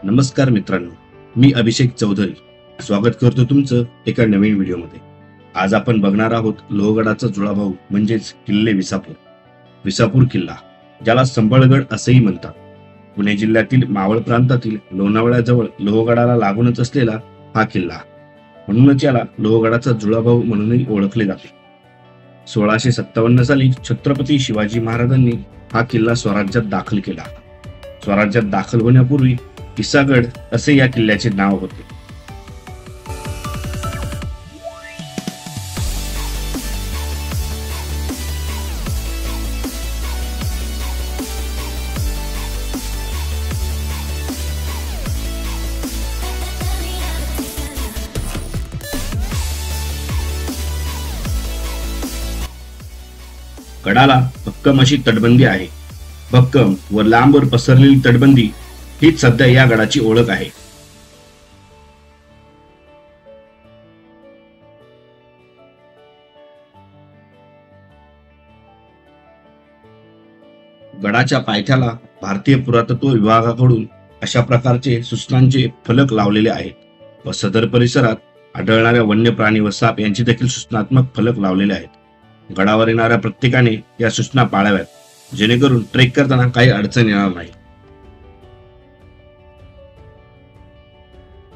नमस्कार मित्रांनो, मी अभिषेक चौधरी स्वागत करतो तुमचं एका नवीन व्हिडिओमध्ये। आज आपण बघणार आहोत लोहगडाचा जुळाभाऊ म्हणजेच किल्ले विसापूर। विसापूर किल्ला, ज्याला संबळगड असेही म्हणतात, पुणे जिल्ह्यातील मावळ प्रांतातील लोणावळ्याजवळ लोहगडाला लागूनच असलेला हा किल्ला, म्हणूनच याला लोहगडाचा जुळाभाऊ म्हणूनही ओळखले जाते। 1657 साली छत्रपती शिवाजी महाराजांनी हा किल्ला स्वराज्यात दाखल केला। स्वराज्यात दाखल होण्यापूर्वी किस्सागड असे या किल्ल्याचे नाव होते। गडाला भक्कम अशी तटबंदी आहे। भक्कम व लांबवर पसरलेली तटबंदी हीच सध्या या गडाची ओळख आहे। गडाच्या पायथ्याला भारतीय पुरातत्व विभागाकडून अशा प्रकारचे सूचनांचे फलक लावलेले आहेत व सदर परिसरात आढळणाऱ्या वन्य प्राणी व साप यांची देखील सूचनात्मक फलक लावलेले आहेत। गडावर येणाऱ्या प्रत्येकाने या सूचना पाळाव्यात, जेणेकरून ट्रेक करताना काही अडचण येणार नाही।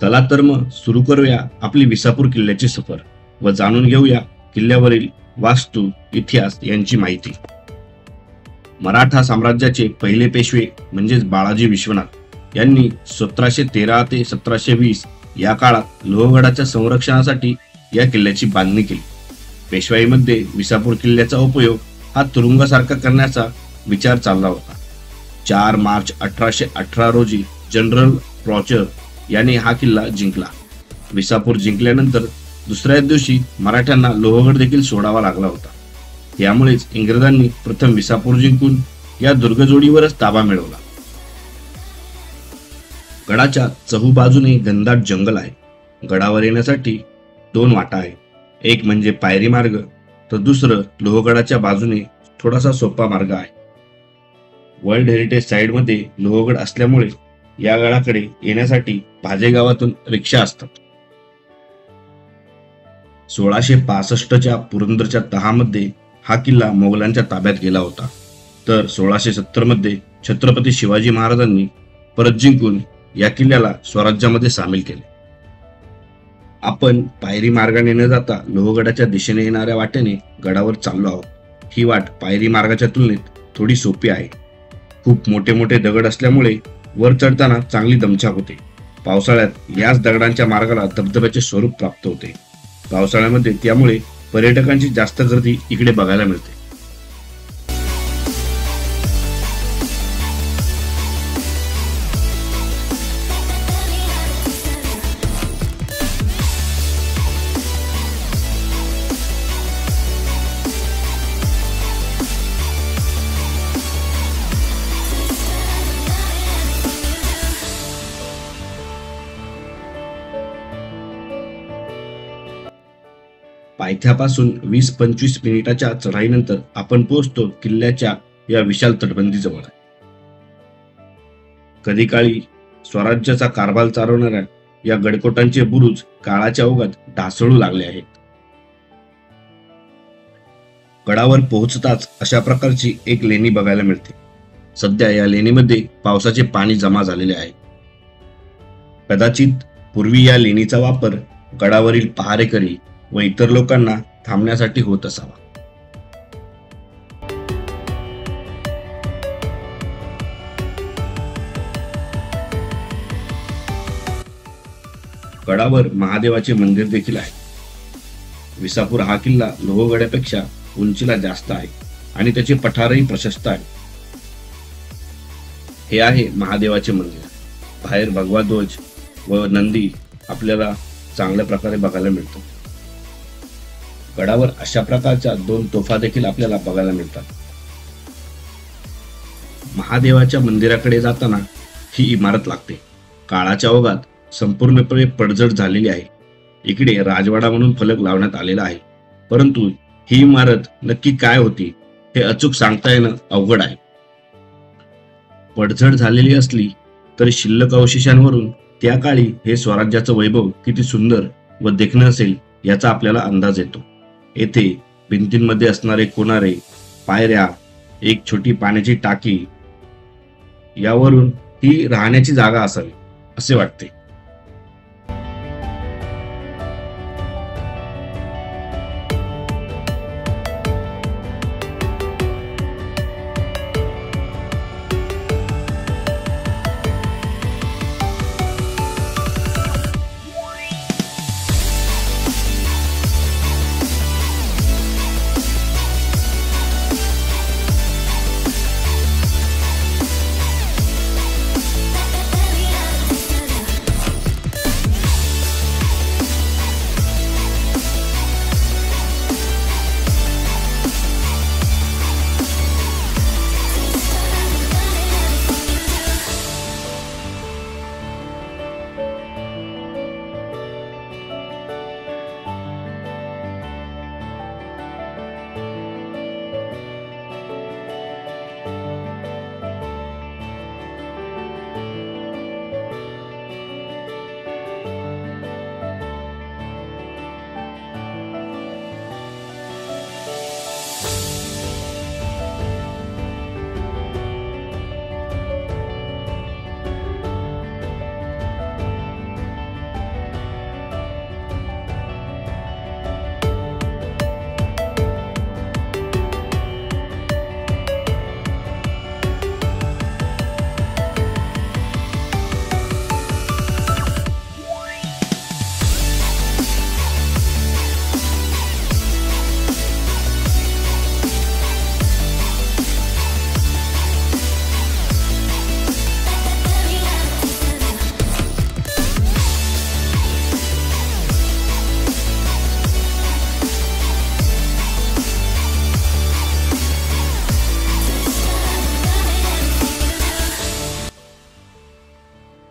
चला तर मग सुरू करूया आपली विसापूर किल्ल्याची सफर व जाणून घेऊया किल्ल्यावरील वास्तू, इतिहास यांची माहिती। मराठा साम्राज्याचे पहिले पेशवे म्हणजेच बाळाजी विश्वनाथ यांनी 1713 ते 1720 या काळात लोहगडाच्या संरक्षणासाठी या किल्ल्याची बांधणी केली। पेशवाईमध्ये विसापूर किल्ल्याचा उपयोग हा तुरुंगासारखा करण्याचा विचार चालला होता। 4 मार्च 1818 रोजी जनरल प्रॉचर याने हा किल्ला जिंकला। विसापूर जिंकल्यानंतर दुसऱ्याच दिवशी मराठ्यांना लोहगड देखील सोडावा लागला होता। यामुळेच इंग्रजांनी प्रथम विसापूर जिंकून या दुर्गजोडीवरच ताबा मिळवला। गडाच्या चहूबाजूने घनदाट जंगल आहे। गडावर येण्यासाठी 2 वाटा आहेत, एक म्हणजे पायरी मार्ग तर दुसरं लोहगडाच्या बाजूने थोडासा सोपा मार्ग आहे। वर्ल्ड हेरिटेज साइट मध्ये लोहगड असल्यामुळे या गडाकडे येण्यासाठी भाजे गावातून रिक्षा असतात। 1665च्या पुरंदरच्या तहामध्ये हा किल्ला मोगलांच्या ताब्यात गेला होता, तर 1670 मध्ये छत्रपती शिवाजी महाराजांनी परत जिंकून या किल्ल्याला स्वराज्यामध्ये सामील केले। आपण पायरी मार्गाने न जाता लोहगडाच्या दिशेने येणाऱ्या वाटेने गडावर चाललो आहोत। ही वाट पायरी मार्गाच्या तुलनेत थोडी सोपी आहे। खूप मोठे मोठे दगड असल्यामुळे वर चढताना चांगली दमछाक होते। पावसाळ्यात याच दगडांच्या मार्गाला धबधब्याचे स्वरूप प्राप्त होते। पावसाळ्यामध्ये त्यामुळे पर्यटकांची जास्त गर्दी इकडे बघायला मिळते। पायथ्यापासून 20-25 मिनिटाच्या चढाईनंतर आपण पोहोचतो किल्ल्याच्या या विशाल तटबंदीजवळ। कधी काळी स्वराज्याचा कारभार चालवणाऱ्या या गडकोटांचे बुरुज काळाच्या ओघात ढासळू लागले आहेत। गडावर पोहोचताच अशा प्रकारची एक लेणी बघायला मिळते। सध्या या लेणीमध्ये पावसाचे पाणी जमा झालेले आहे। कदाचित पूर्वी या लेणीचा वापर गडावरील पहारेकरी व इतर लोकांना थांबण्यासाठी होत असावा। गडावर महादेवाचे मंदिर देखील आहे। विसापूर हा किल्ला लोहगडापेक्षा उंचीला जास्त आहे आणि त्याचे पठारही प्रशस्त आहे। हे आहे महादेवाचे मंदिर। बाहेर भगवा ध्वज व नंदी आपल्याला चांगल्या प्रकारे बघायला मिळतो। गडावर अशा प्रकारच्या 2 तोफा देखील आपल्याला बघायला मिळतात। महादेवाच्या मंदिराकडे जाताना ही इमारत लागते। काळाच्या ओघात संपूर्णपणे पडझड झालेली आहे। इकडे राजवाडा म्हणून फलक लावण्यात आलेला आहे, परंतु ही इमारत नक्की काय होती हे अचूक सांगता येणं अवघड आहे। पडझड झालेली असली तरी शिल्लक अवशेषांवरून त्या काळी हे स्वराज्याचं वैभव किती सुंदर व देखणं असेल याचा आपल्याला अंदाज येतो. येथे भिंतींमध्ये असणारे कोनारे, पायऱ्या, एक छोटी पाण्याची टाकी यावरून ही राहण्याची जागा असावी असे वाटते.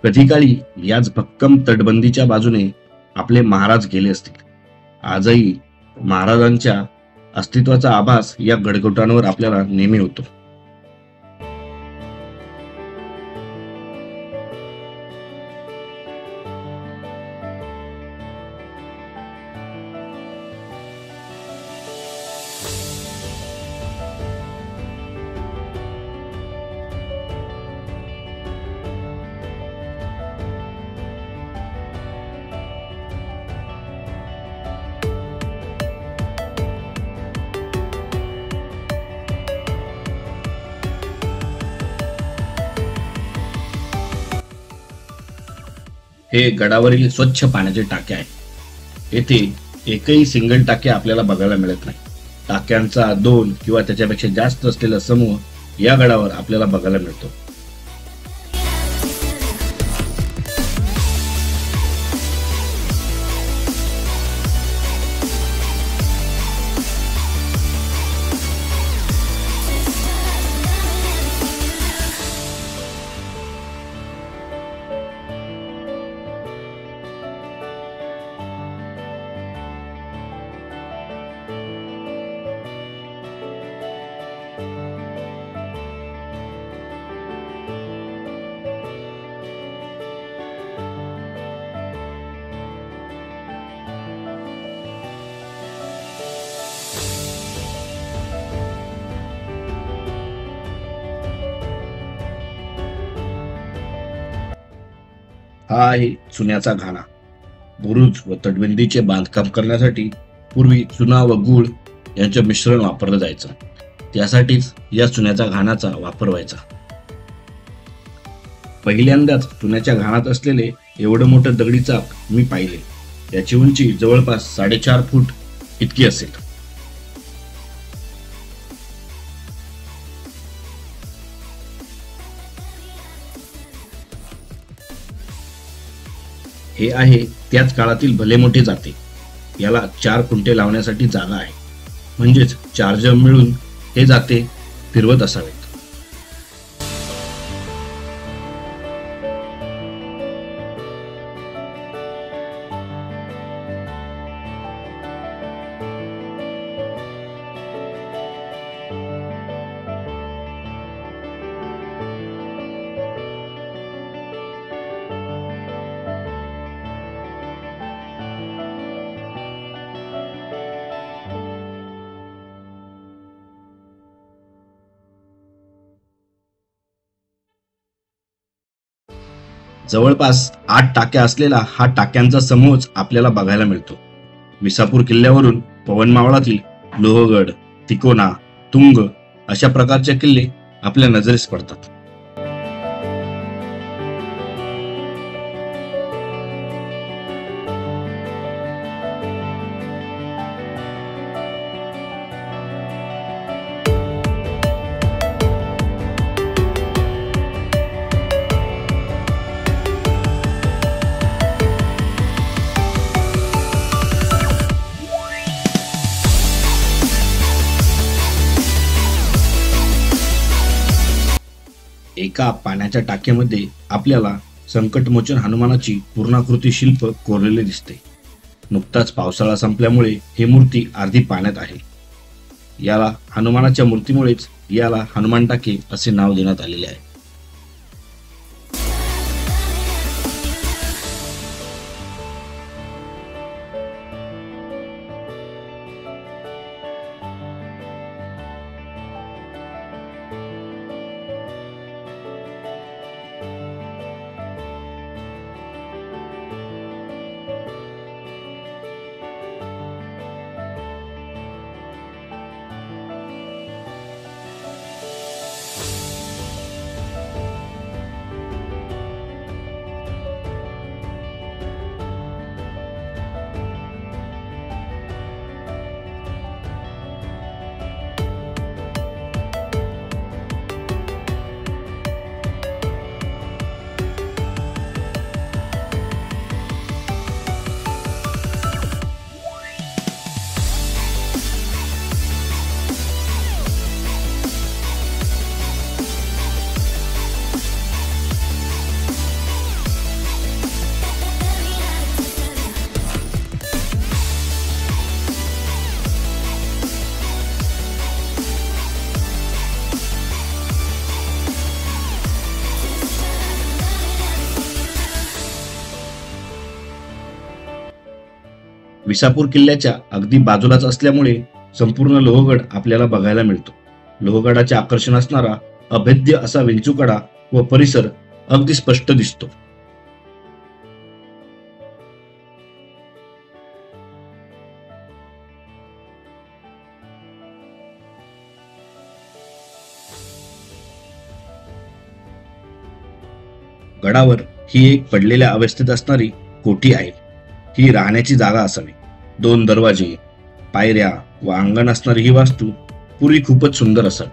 कधी काळी याच भक्कम तटबंदीच्या बाजूने आपले महाराज गेले असतील. आजही महाराजांच्या अस्तित्वाचा आभास या गडकोटांवर आपल्याला नेहमी होतो. हे गडावरील स्वच्छ पाण्याचे टाके आहे. येथे एकही सिंगल टाके आपल्याला बघायला मिळत नाही. टाक्यांचा 2 किंवा त्याच्यापेक्षा जास्त असलेला समूह या गडावर आपल्याला बघायला मिळतो. हा आहे चुन्याचा घाणा. बुरुज व तटबंदीचे बांधकाम करण्यासाठी पूर्वी चुना व गूळ यांचे मिश्रण वापरलं जायचं. त्यासाठीच या चुन्याच्या घाणाचा वापर व्हायचा. पहिल्यांदाच चुन्याच्या घाणात असलेले एवढं मोठं दगडी चाक मी पाहिले. याची उंची जवळपास 4.5 फूट इतकी असेल. हे आहे त्याच काळातील भले मोठे जाते. याला 4 खुंटे लावण्यासाठी जागा आहे. म्हणजेच 4 जण मिळून हे जाते फिरवत असावेत. जवळपास 8 टाक्या असलेला हा टाक्यांचा समूहच आपल्याला बघायला मिळतो. विसापूर किल्ल्यावरून पवनमावळातील लोहगड, तिकोना, तुंग अशा प्रकारचे किल्ले आपल्या नजरेस पडतात. एका पाण्याच्या टाकीमध्ये आपल्याला संकटमोचन हनुमानाची पूर्णाकृती शिल्प कोरलेले दिसते. नुकताच पावसाळा संपल्यामुळे ही मूर्ती अर्धी पाण्यात आहे. याला हनुमानाच्या मूर्तीमुळेच याला हनुमान टाके असे नाव देण्यात आलेले आहे. विसापूर किल्ल्याच्या अगदी बाजूलाच असल्यामुळे संपूर्ण लोहगड आपल्याला बघायला मिळतो. लोहगडाचे आकर्षण असणारा अभेद्य असा विंचूकडा व परिसर अगदी स्पष्ट दिसतो. गडावर ही एक पडलेल्या अवस्थेत असणारी कोठी आहे. ही राहण्याची जागा असावी. 2 दरवाजे, पायऱ्या व अंगण असणारी ही वास्तू पूर्वी खूपच सुंदर असावी.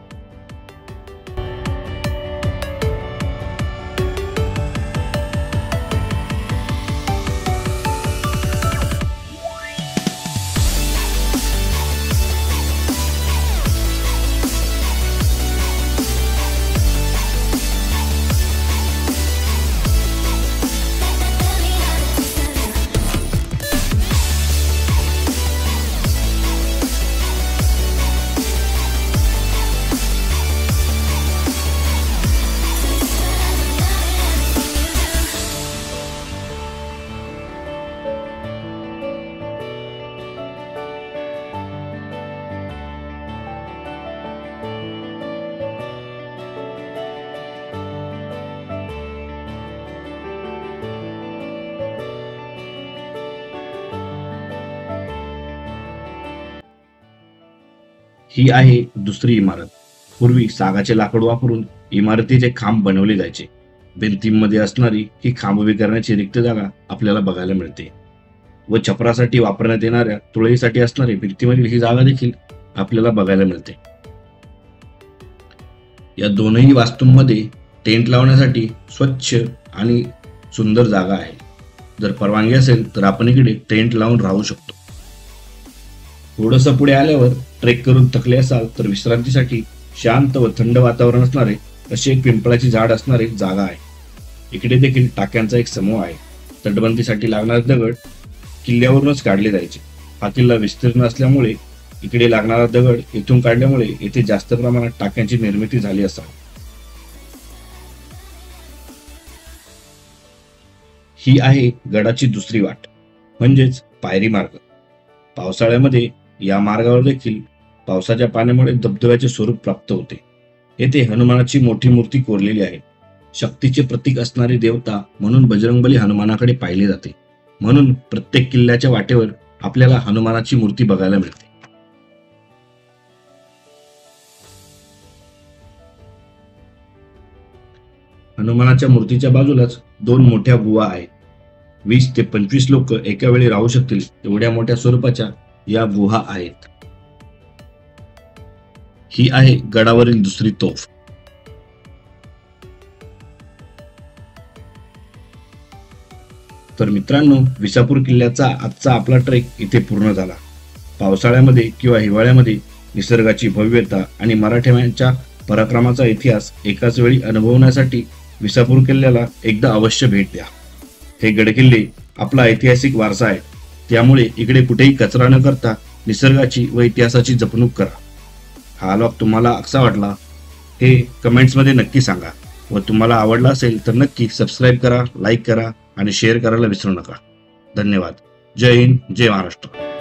ही आहे दुसरी इमारत. पूर्वी सागाचे लाकूड वापरून इमारतीचे खांब बनवले जायचे. भिंतींमध्ये असणारी ही खांब उभी करण्याची रिक्त जागा आपल्याला बघायला मिळते व छपरासाठी वापरण्यात येणाऱ्या तुळईसाठी असणारी भिंतीमधील ही जागा देखील आपल्याला बघायला मिळते. या दोनही वास्तूंमध्ये टेंट लावण्यासाठी स्वच्छ आणि सुंदर जागा आहे. जर परवानगी असेल तर आपण इकडे टेंट लावून राहू शकतो. थोडंसं पुढे आल्यावर ट्रेक करून थकले असाल तर विश्रांतीसाठी शांत व थंड वातावरण असणारे अशी एक पिंपळाची झाड असणारी जागा आहे. इकडे देखील टाक्यांचा एक समूह आहे. तटबंदीसाठी लागणारे दगड किल्ल्यावरूनच काढले जायचे. हा किल्ला विस्तीर्ण असल्यामुळे इकडे लागणारा दगड इथून काढल्यामुळे येथे जास्त प्रमाणात टाक्यांची निर्मिती झाली असावी. ही आहे गडाची दुसरी वाट म्हणजेच पायरी मार्ग. पावसाळ्यामध्ये या मार्गावर देखील पावसाच्या पाण्यामुळे धबधब्याचे स्वरूप प्राप्त होते. येथे हनुमानाची मोठी मूर्ती कोरलेली आहे. शक्तीचे प्रतीक असणारी देवता म्हणून बजरंगबली हनुमानाकडे पाहिले जाते. म्हणून प्रत्येक किल्ल्याच्या वाटेवर आपल्याला हनुमानाची मूर्ती बघायला मिळते. हनुमानाच्या मूर्तीच्या बाजूलाच 2 मोठ्या गुहा आहेत. 20 ते 25 लोक एका वेळी राहू शकतील एवढ्या मोठ्या स्वरूपाच्या या गुहा आहेत. ही आहे गडावरील दुसरी तोफ. तर मित्रांनो, विसापूर किल्ल्याचा आजचा आपला ट्रेक इथे पूर्ण झाला. पावसाळ्यामध्ये किंवा हिवाळ्यामध्ये निसर्गाची भव्यता आणि मराठ्यांच्या पराक्रमाचा इतिहास एकाच वेळी अनुभवण्यासाठी विसापूर किल्ल्याला एकदा अवश्य भेट द्या. हे गडकिल्ले आपला ऐतिहासिक वारसा आहे. त्यामुळे इकडे कुठेही कचरा न करता निसर्गाची व इतिहासाची जपणूक करा. हा व्लॉग तुम्हाला कसा वाटला हे कमेंट्समध्ये नक्की सांगा. व तुम्हाला आवडला असेल तर नक्की सबस्क्राईब करा, लाईक करा आणि शेअर करायला विसरू नका. धन्यवाद. जय हिंद, जय महाराष्ट्र.